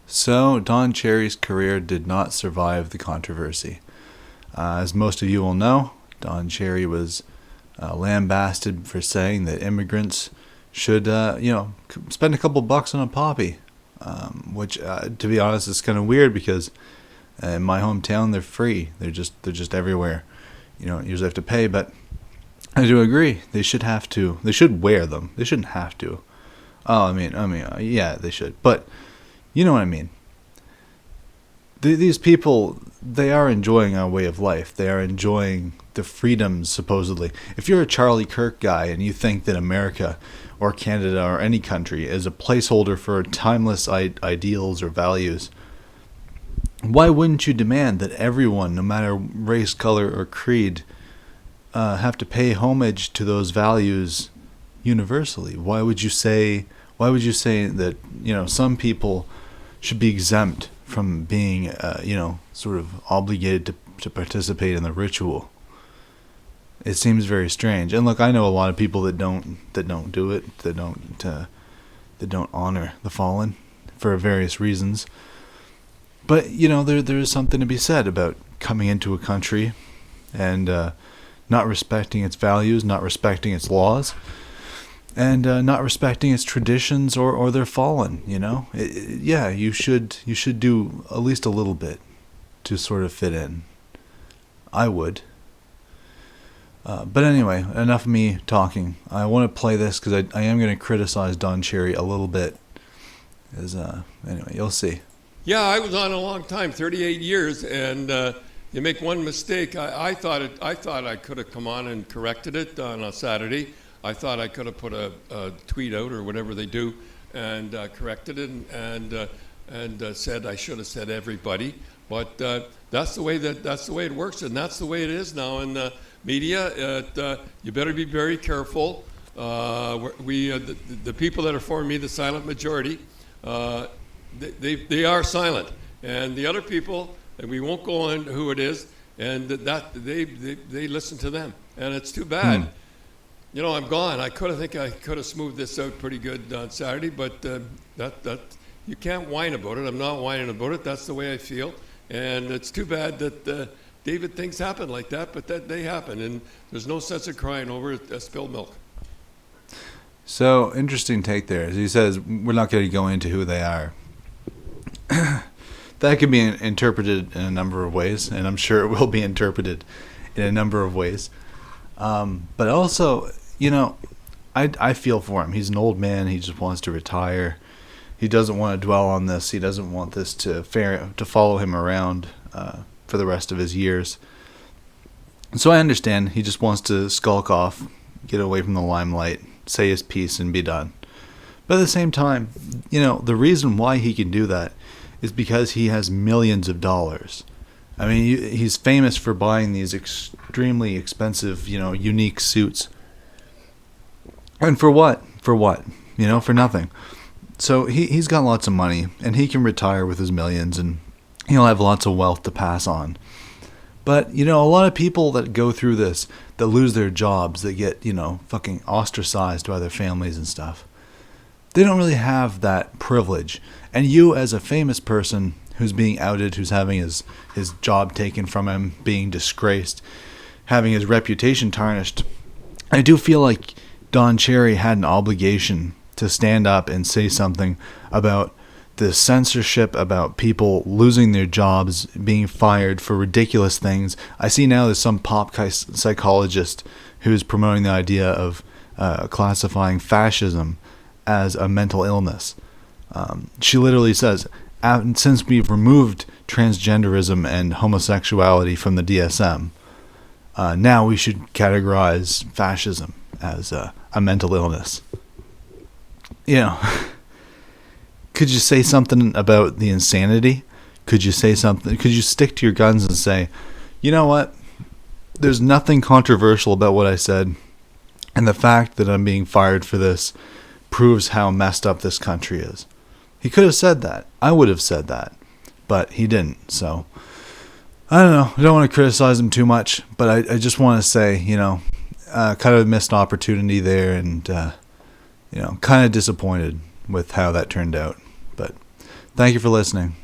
So, Don Cherry's career did not survive the controversy. As most of you will know, Don Cherry was lambasted for saying that immigrants should, spend a couple bucks on a poppy, which, to be honest, is kind of weird because in my hometown they're free. They're just everywhere. You don't usually have to pay, but I do agree they should have to. They should wear them. They shouldn't have to. Oh, yeah, they should, but. You know what I mean. These people, they are enjoying our way of life. They are enjoying the freedoms, supposedly. If you're a Charlie Kirk guy and you think that America or Canada or any country is a placeholder for timeless ideals or values, why wouldn't you demand that everyone, no matter race, color, or creed, have to pay homage to those values universally? Why would you say that, some people should be exempt from being, sort of obligated to participate in the ritual? It seems very strange. And look, I know a lot of people that don't do it, that don't honor the fallen for various reasons. But there is something to be said about coming into a country and not respecting its values, not respecting its laws, and not respecting its traditions or their fallen. You should do at least a little bit to sort of fit in. I would. But anyway, enough of me talking. I want to play this because I am going to criticize Don Cherry a little bit. Anyway, you'll see. Yeah, I was on a long time, 38 years, and you make one mistake. I thought I could have come on and corrected it on a Saturday. I thought I could have put a tweet out or whatever they do and corrected it and said I should have said everybody. But that's the way it works, and that's the way it is now in the media. You better be very careful. The people that are for me, the silent majority, they are silent, and the other people, and we won't go on who it is, and that they listen to them, and it's too bad. I'm gone. I could have smoothed this out pretty good on Saturday, but that you can't whine about it. I'm not whining about it. That's the way I feel, and it's too bad that David, things happen like that, but that they happen, and there's no sense of crying over spilled milk. So, interesting take there. As he says, we're not going to go into who they are. That can be interpreted in a number of ways, and I'm sure it will be interpreted in a number of ways. But also, I feel for him. He's an old man. He just wants to retire. He doesn't want to dwell on this. He doesn't want this to follow him around for the rest of his years. And so I understand. He just wants to skulk off, get away from the limelight, say his piece, and be done. But at the same time, the reason why he can do that is because he has millions of dollars. I mean, he's famous for buying these extremely expensive, unique suits. And for what? For nothing. So he's got lots of money, and he can retire with his millions, and he'll have lots of wealth to pass on. But, a lot of people that go through this, that lose their jobs, that get, fucking ostracized by their families and stuff, they don't really have that privilege. And you, as a famous person who's being outed, who's having his job taken from him, being disgraced, having his reputation tarnished, I do feel like Don Cherry had an obligation to stand up and say something about the censorship, about people losing their jobs, being fired for ridiculous things. I see now there's some pop psychologist who's promoting the idea of classifying fascism as a mental illness. She literally says, since we've removed transgenderism and homosexuality from the DSM, now we should categorize fascism as a mental illness. Could you say something about the insanity? Could you say something? Could you stick to your guns and say, you know what? There's nothing controversial about what I said, and the fact that I'm being fired for this proves how messed up this country is. He could have said that. I would have said that, but he didn't. So I don't know. I don't want to criticize him too much, but I just want to say, kind of a missed opportunity there, and kind of disappointed with how that turned out. But Thank you for listening.